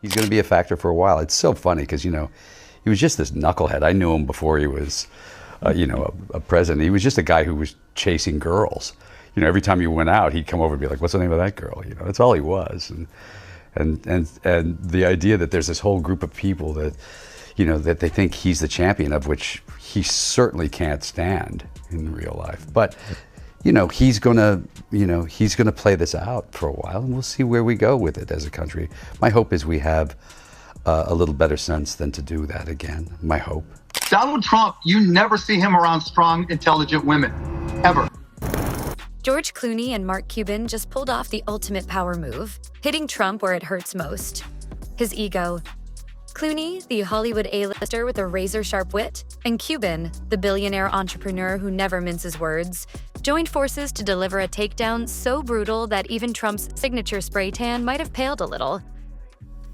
he's going to be a factor for a while. It's so funny because, you know, he was just this knucklehead. I knew him before he was, you know, a president. He was just a guy who was chasing girls. You know, every time you went out, he'd come over and be like, "What's the name of that girl?" You know, that's all he was. And the idea that there's this whole group of people that, you know, that they think he's the champion of, which he certainly can't stand in real life. But, you know, he's gonna play this out for a while, and we'll see where we go with it as a country. My hope is we have a little better sense than to do that again. My hope. Donald Trump, you never see him around strong, intelligent women, ever. George Clooney and Mark Cuban just pulled off the ultimate power move, hitting Trump where it hurts most: his ego. Clooney, the Hollywood A-lister with a razor-sharp wit, and Cuban, the billionaire entrepreneur who never minces words, joined forces to deliver a takedown so brutal that even Trump's signature spray tan might have paled a little.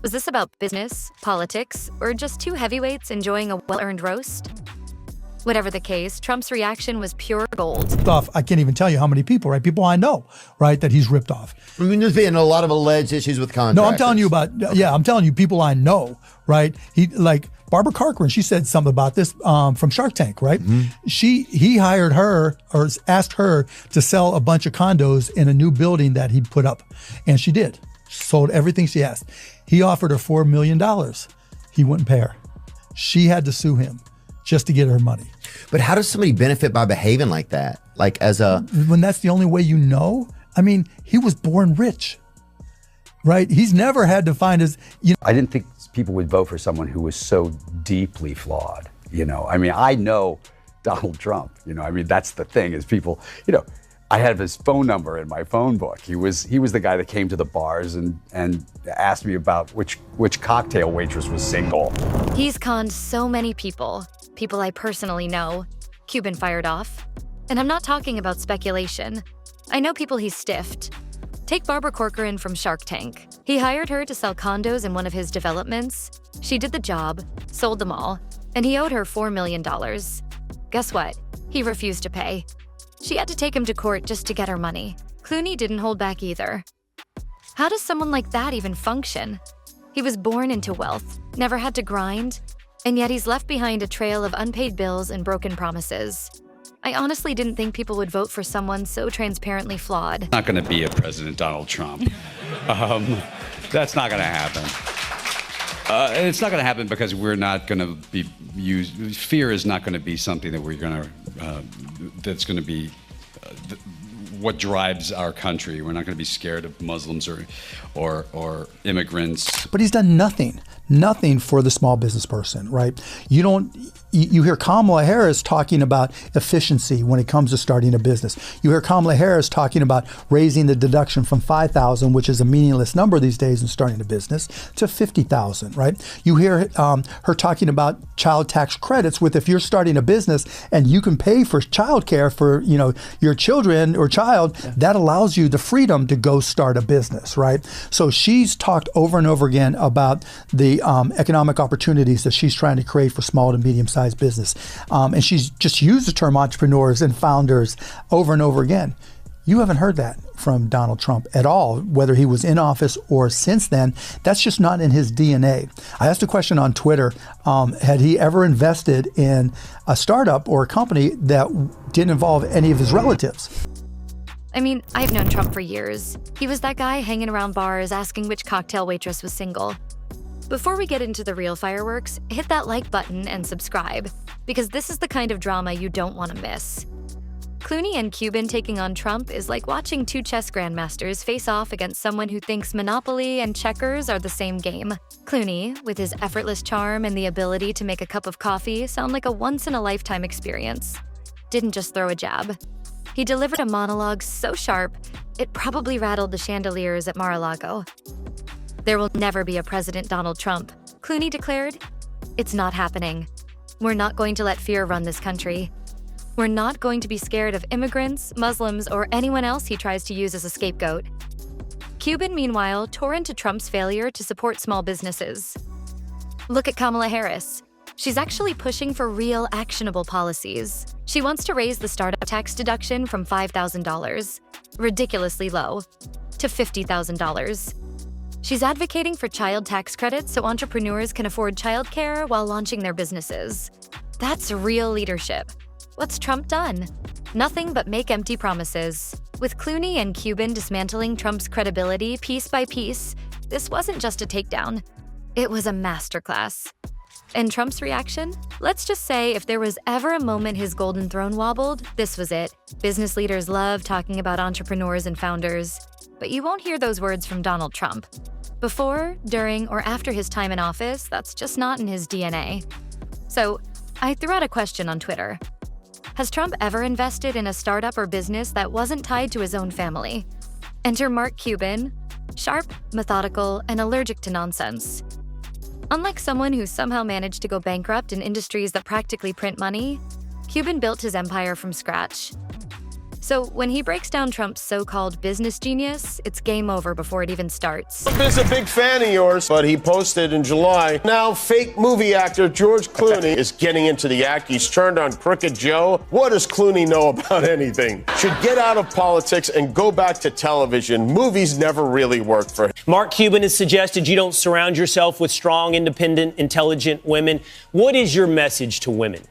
Was this about business, politics, or just two heavyweights enjoying a well-earned roast? Whatever the case, Trump's reaction was pure gold. I can't even tell you how many people, right? People I know, right, that he's ripped off. I mean, there's been a lot of alleged issues with contracts. No, I'm telling you about, I'm telling you people I know, right? He, like Barbara Corcoran, she said something about this from Shark Tank, right? Mm-hmm. He hired her, or asked her to sell a bunch of condos in a new building that he put up. And she did. Sold everything she asked. He offered her $4 million. He wouldn't pay her. She had to sue him just to get her money. But how does somebody benefit by behaving like that? Like as a... When that's the only way you know? I mean, he was born rich, right? He's never had to find his... I didn't think people would vote for someone who was so deeply flawed, you know? I mean, I know Donald Trump, you know? I mean, that's the thing is people, you know, I have his phone number in my phone book. He was the guy that came to the bars and asked me about which cocktail waitress was single. He's conned so many people I personally know. Cuban fired off. And I'm not talking about speculation. I know people he's stiffed. Take Barbara Corcoran from Shark Tank. He hired her to sell condos in one of his developments. She did the job, sold them all, and he owed her $4 million. Guess what? He refused to pay. She had to take him to court just to get her money. Clooney didn't hold back either. How does someone like that even function? He was born into wealth, never had to grind, and yet he's left behind a trail of unpaid bills and broken promises. I honestly didn't think people would vote for someone so transparently flawed. Not going to be a President Donald Trump. That's not going to happen. It's not going to happen because we're not going to be used. Fear is not going to be something that we're going to, that's going to be what drives our country. We're not going to be scared of Muslims or immigrants. But he's done nothing for the small business person, right? You hear Kamala Harris talking about efficiency when it comes to starting a business. You hear Kamala Harris talking about raising the deduction from $5,000, which is a meaningless number these days in starting a business, to $50,000, right? You hear her talking about child tax credits with if you're starting a business and you can pay for childcare for, you know, your children or child, that allows you the freedom to go start a business, right? So she's talked over and over again about the economic opportunities that she's trying to create for small to medium-sized business. And she's just used the term entrepreneurs and founders over and over again. You haven't heard that from Donald Trump at all, whether he was in office or since then. That's just not in his DNA. I asked a question on Twitter, had he ever invested in a startup or a company that didn't involve any of his relatives? I mean, I've known Trump for years. He was that guy hanging around bars asking which cocktail waitress was single. Before we get into the real fireworks, hit that like button and subscribe, because this is the kind of drama you don't want to miss. Clooney and Cuban taking on Trump is like watching two chess grandmasters face off against someone who thinks Monopoly and checkers are the same game. Clooney, with his effortless charm and the ability to make a cup of coffee sound like a once-in-a-lifetime experience, didn't just throw a jab. He delivered a monologue so sharp, it probably rattled the chandeliers at Mar-a-Lago. There will never be a President Donald Trump, Clooney declared. It's not happening. We're not going to let fear run this country. We're not going to be scared of immigrants, Muslims, or anyone else he tries to use as a scapegoat. Cuban, meanwhile, tore into Trump's failure to support small businesses. Look at Kamala Harris. She's actually pushing for real, actionable policies. She wants to raise the startup tax deduction from $5,000, ridiculously low, to $50,000. She's advocating for child tax credits so entrepreneurs can afford childcare while launching their businesses. That's real leadership. What's Trump done? Nothing but make empty promises. With Clooney and Cuban dismantling Trump's credibility piece by piece, this wasn't just a takedown. It was a masterclass. And Trump's reaction? Let's just say if there was ever a moment his golden throne wobbled, this was it. Business leaders love talking about entrepreneurs and founders, but you won't hear those words from Donald Trump. Before, during, or after his time in office, that's just not in his DNA. So, I threw out a question on Twitter. Has Trump ever invested in a startup or business that wasn't tied to his own family? Enter Mark Cuban, sharp, methodical, and allergic to nonsense. Unlike someone who somehow managed to go bankrupt in industries that practically print money, Cuban built his empire from scratch. So when he breaks down Trump's so-called business genius, it's game over before it even starts. Trump is a big fan of yours, but he posted in July, now fake movie actor George Clooney is getting into the act. He's turned on Crooked Joe. What does Clooney know about anything? Should get out of politics and go back to television. Movies never really worked for him. Mark Cuban has suggested you don't surround yourself with strong, independent, intelligent women. What is your message to women?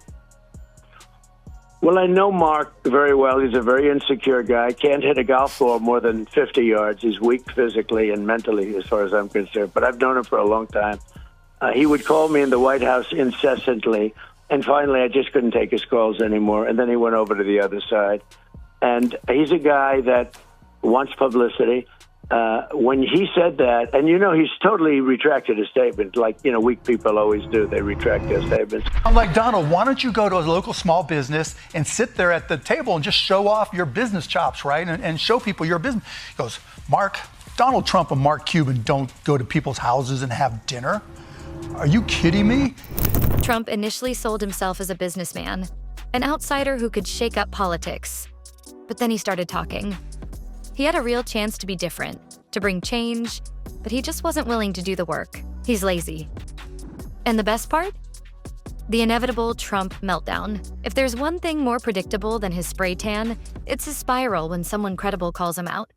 Well, I know Mark very well. He's a very insecure guy. Can't hit a golf ball more than 50 yards. He's weak physically and mentally, as far as I'm concerned. But I've known him for a long time. He would call me in the White House incessantly. And finally, I just couldn't take his calls anymore. And then he went over to the other side. And he's a guy that wants publicity. When he said that, and he's totally retracted his statement, like, weak people always do. They retract their statements. I'm like, Donald, why don't you go to a local small business and sit there at the table and just show off your business chops, right? And show people your business. He goes, Mark, Donald Trump and Mark Cuban don't go to people's houses and have dinner. Are you kidding me? Trump initially sold himself as a businessman, an outsider who could shake up politics. But then he started talking. He had a real chance to be different, to bring change, but he just wasn't willing to do the work. He's lazy. And the best part? The inevitable Trump meltdown. If there's one thing more predictable than his spray tan, it's his spiral when someone credible calls him out.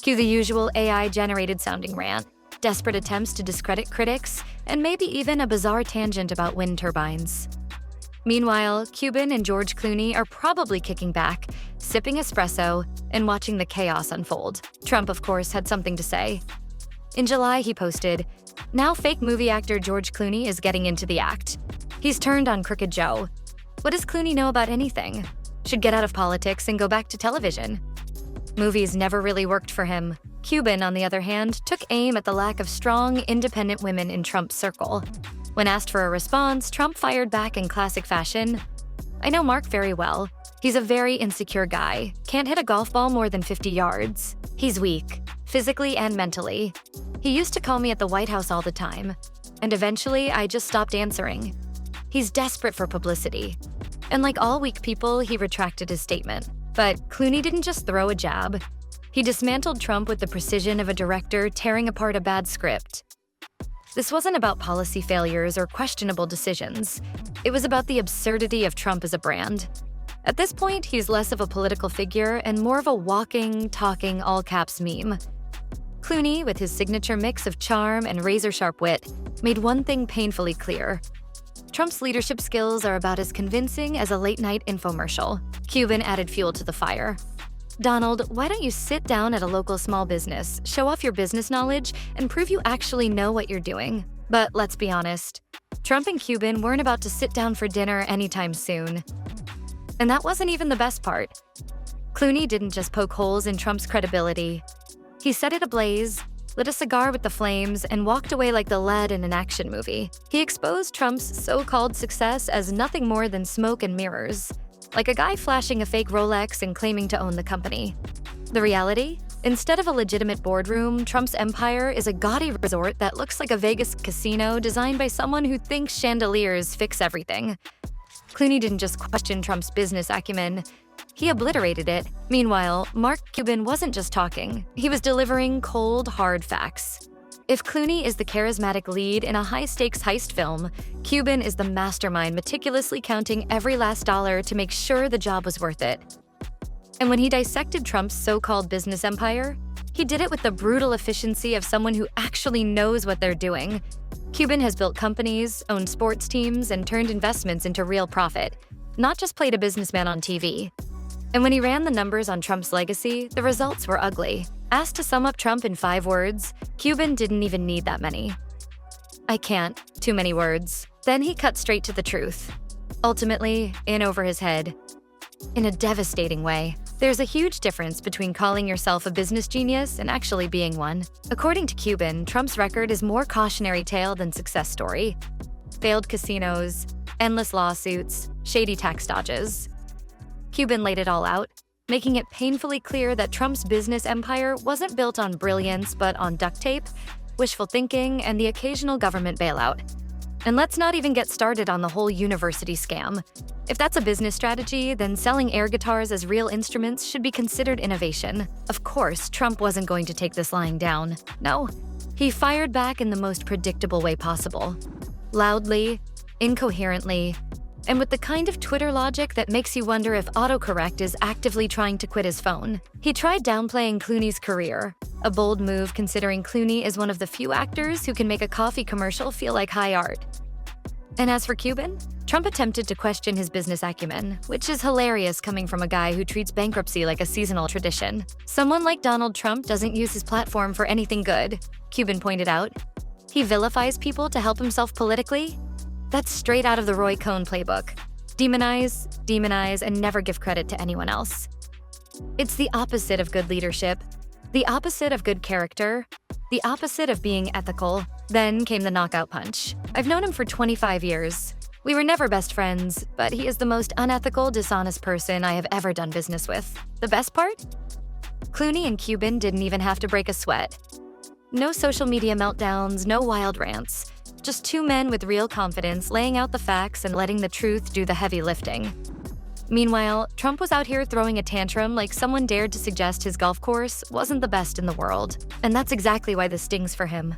Cue the usual AI-generated sounding rant, desperate attempts to discredit critics, and maybe even a bizarre tangent about wind turbines. Meanwhile, Cuban and George Clooney are probably kicking back, sipping espresso, and watching the chaos unfold. Trump, of course, had something to say. In July, he posted, "Now fake movie actor George Clooney is getting into the act. He's turned on Crooked Joe. What does Clooney know about anything? Should get out of politics and go back to television." Movies never really worked for him. Cuban, on the other hand, took aim at the lack of strong, independent women in Trump's circle. When asked for a response, Trump fired back in classic fashion. "I know Mark very well. He's a very insecure guy. Can't hit a golf ball more than 50 yards. He's weak, physically and mentally. He used to call me at the White House all the time. And eventually, I just stopped answering. He's desperate for publicity." And like all weak people, he retracted his statement. But Clooney didn't just throw a jab. He dismantled Trump with the precision of a director tearing apart a bad script. This wasn't about policy failures or questionable decisions. It was about the absurdity of Trump as a brand. At this point, he's less of a political figure and more of a walking, talking, all-caps meme. Clooney, with his signature mix of charm and razor-sharp wit, made one thing painfully clear. Trump's leadership skills are about as convincing as a late-night infomercial. Cuban added fuel to the fire. "Donald, why don't you sit down at a local small business, show off your business knowledge, and prove you actually know what you're doing?" But let's be honest, Trump and Cuban weren't about to sit down for dinner anytime soon. And that wasn't even the best part. Clooney didn't just poke holes in Trump's credibility. He set it ablaze, lit a cigar with the flames, and walked away like the lead in an action movie. He exposed Trump's so-called success as nothing more than smoke and mirrors, like a guy flashing a fake Rolex and claiming to own the company. The reality? Instead of a legitimate boardroom, Trump's empire is a gaudy resort that looks like a Vegas casino designed by someone who thinks chandeliers fix everything. Clooney didn't just question Trump's business acumen, he obliterated it. Meanwhile, Mark Cuban wasn't just talking, he was delivering cold, hard facts. If Clooney is the charismatic lead in a high-stakes heist film, Cuban is the mastermind meticulously counting every last dollar to make sure the job was worth it. And when he dissected Trump's so-called business empire, He did it with the brutal efficiency of someone who actually knows what they're doing. Cuban has built companies, owned sports teams, and turned investments into real profit, not just played a businessman on TV. And when he ran the numbers on Trump's legacy, the results were ugly. Asked to sum up Trump in 5 words, Cuban didn't even need that many. I can't. Too many words. Then he cut straight to the truth. Ultimately, in over his head. In a devastating way. There's a huge difference between calling yourself a business genius and actually being one. According to Cuban, Trump's record is more cautionary tale than success story. Failed casinos, endless lawsuits, shady tax dodges. Cuban laid it all out, making it painfully clear that Trump's business empire wasn't built on brilliance but on duct tape, wishful thinking, and the occasional government bailout. And let's not even get started on the whole university scam. If that's a business strategy, then selling air guitars as real instruments should be considered innovation. Of course, Trump wasn't going to take this lying down. No, he fired back in the most predictable way possible. Loudly, incoherently, and with the kind of Twitter logic that makes you wonder if autocorrect is actively trying to quit his phone. He tried downplaying Clooney's career, a bold move considering Clooney is one of the few actors who can make a coffee commercial feel like high art. And as for Cuban, Trump attempted to question his business acumen, which is hilarious coming from a guy who treats bankruptcy like a seasonal tradition. Someone like Donald Trump doesn't use his platform for anything good, Cuban pointed out. He vilifies people to help himself politically? That's straight out of the Roy Cohn playbook. Demonize, and never give credit to anyone else. It's the opposite of good leadership, the opposite of good character, the opposite of being ethical. Then came the knockout punch. I've known him for 25 years. We were never best friends, but he is the most unethical, dishonest person I have ever done business with. The best part? Clooney and Cuban didn't even have to break a sweat. No social media meltdowns, no wild rants. Just 2 men with real confidence laying out the facts and letting the truth do the heavy lifting. Meanwhile, Trump was out here throwing a tantrum like someone dared to suggest his golf course wasn't the best in the world. And that's exactly why this stings for him.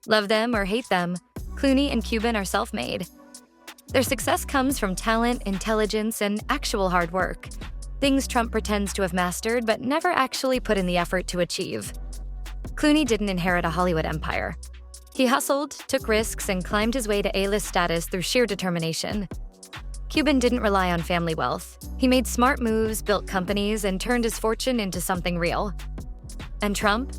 Love them or hate them, Clooney and Cuban are self-made. Their success comes from talent, intelligence, and actual hard work. Things Trump pretends to have mastered but never actually put in the effort to achieve. Clooney didn't inherit a Hollywood empire. He hustled, took risks, and climbed his way to A-list status through sheer determination. Cuban didn't rely on family wealth. He made smart moves, built companies, and turned his fortune into something real. And Trump?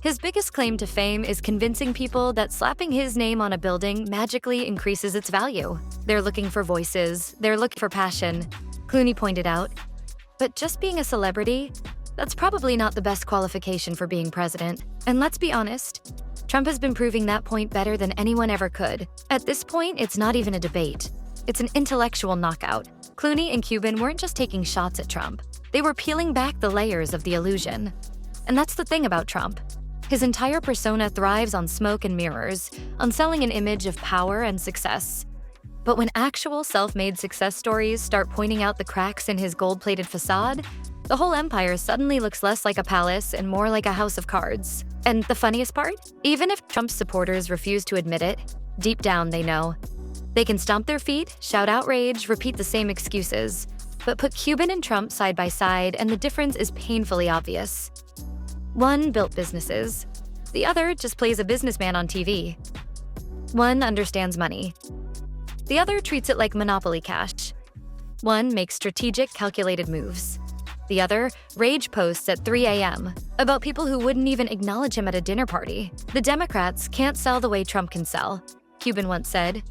His biggest claim to fame is convincing people that slapping his name on a building magically increases its value. They're looking for voices, they're looking for passion, Clooney pointed out. But just being a celebrity, that's probably not the best qualification for being president. And let's be honest, Trump has been proving that point better than anyone ever could. At this point, it's not even a debate. It's an intellectual knockout. Clooney and Cuban weren't just taking shots at Trump. They were peeling back the layers of the illusion. And that's the thing about Trump. His entire persona thrives on smoke and mirrors, on selling an image of power and success. But when actual self-made success stories start pointing out the cracks in his gold-plated facade, the whole empire suddenly looks less like a palace and more like a house of cards. And the funniest part? Even if Trump's supporters refuse to admit it, deep down they know. They can stomp their feet, shout outrage, repeat the same excuses. But put Cuban and Trump side by side and the difference is painfully obvious. One built businesses. The other just plays a businessman on TV. One understands money. The other treats it like monopoly cash. One makes strategic, calculated moves. The other, rage posts at 3 a.m. about people who wouldn't even acknowledge him at a dinner party. The Democrats can't sell the way Trump can sell, Cuban once said.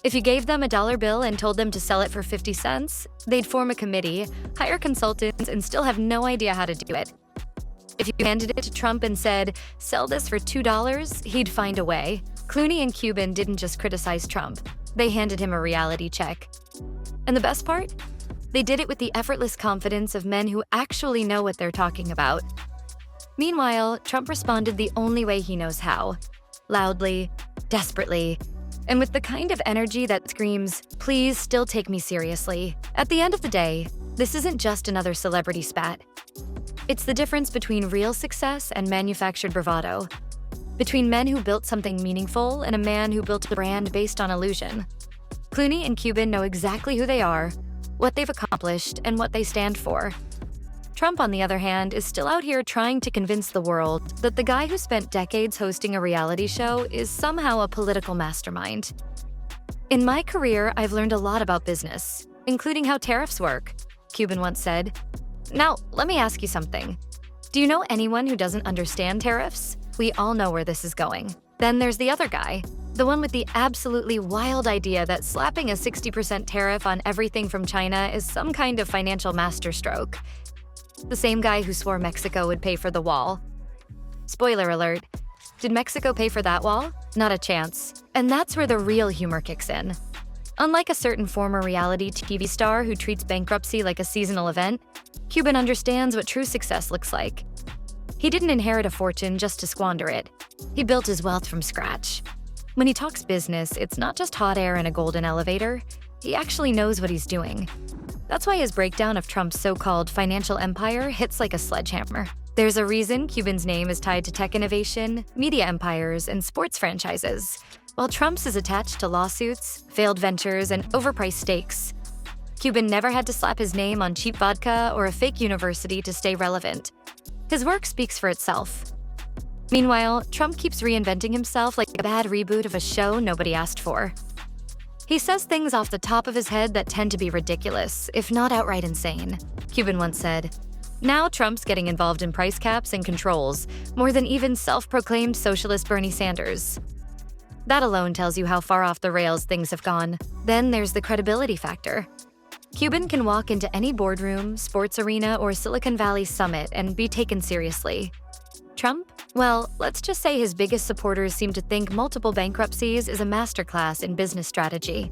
If you gave them a dollar bill and told them to sell it for 50 cents, they'd form a committee, hire consultants, and still have no idea how to do it. If you handed it to Trump and said, sell this for $2, he'd find a way. Clooney and Cuban didn't just criticize Trump. They handed him a reality check. And the best part? They did it with the effortless confidence of men who actually know what they're talking about. Meanwhile, Trump responded the only way he knows how. Loudly, desperately, and with the kind of energy that screams, please still take me seriously. At the end of the day, this isn't just another celebrity spat. It's the difference between real success and manufactured bravado. Between men who built something meaningful and a man who built a brand based on illusion. Clooney and Cuban know exactly who they are, what they've accomplished, and what they stand for. Trump, on the other hand, is still out here trying to convince the world that the guy who spent decades hosting a reality show is somehow a political mastermind. In my career, I've learned a lot about business, including how tariffs work, Cuban once said. Now, let me ask you something. Do you know anyone who doesn't understand tariffs? We all know where this is going. Then there's the other guy, the one with the absolutely wild idea that slapping a 60% tariff on everything from China is some kind of financial masterstroke. The same guy who swore Mexico would pay for the wall. Spoiler alert, did Mexico pay for that wall? Not a chance. And that's where the real humor kicks in. Unlike a certain former reality TV star who treats bankruptcy like a seasonal event, Cuban understands what true success looks like. He didn't inherit a fortune just to squander it. He built his wealth from scratch. When he talks business, it's not just hot air and a golden elevator. He actually knows what he's doing. That's why his breakdown of Trump's so-called financial empire hits like a sledgehammer. There's a reason Cuban's name is tied to tech innovation, media empires, and sports franchises, while Trump's is attached to lawsuits, failed ventures, and overpriced stakes. Cuban never had to slap his name on cheap vodka or a fake university to stay relevant. His work speaks for itself. Meanwhile, Trump keeps reinventing himself like a bad reboot of a show nobody asked for. He says things off the top of his head that tend to be ridiculous, if not outright insane. Cuban once said, "Now Trump's getting involved in price caps and controls, more than even self-proclaimed socialist Bernie Sanders." That alone tells you how far off the rails things have gone. Then there's the credibility factor. Cuban can walk into any boardroom, sports arena, or Silicon Valley summit and be taken seriously. Trump? Well, let's just say his biggest supporters seem to think multiple bankruptcies is a masterclass in business strategy.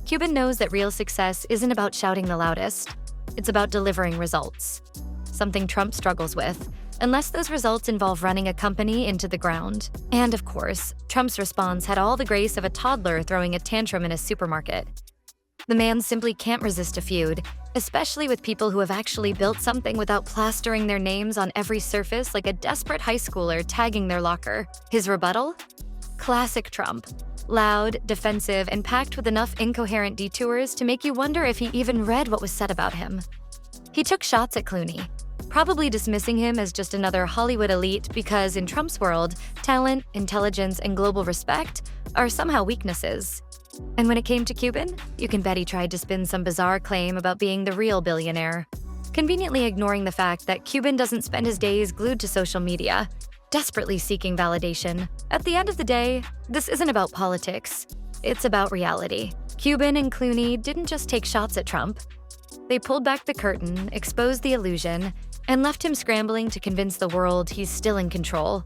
Cuban knows that real success isn't about shouting the loudest. It's about delivering results. Something Trump struggles with, unless those results involve running a company into the ground. And of course, Trump's response had all the grace of a toddler throwing a tantrum in a supermarket. The man simply can't resist a feud, especially with people who have actually built something without plastering their names on every surface like a desperate high schooler tagging their locker. His rebuttal? Classic Trump. Loud, defensive, and packed with enough incoherent detours to make you wonder if he even read what was said about him. He took shots at Clooney, probably dismissing him as just another Hollywood elite because in Trump's world, talent, intelligence, and global respect are somehow weaknesses. And when it came to Cuban, you can bet he tried to spin some bizarre claim about being the real billionaire, conveniently ignoring the fact that Cuban doesn't spend his days glued to social media, desperately seeking validation. At the end of the day, this isn't about politics. It's about reality. Cuban and Clooney didn't just take shots at Trump. They pulled back the curtain, exposed the illusion, and left him scrambling to convince the world he's still in control.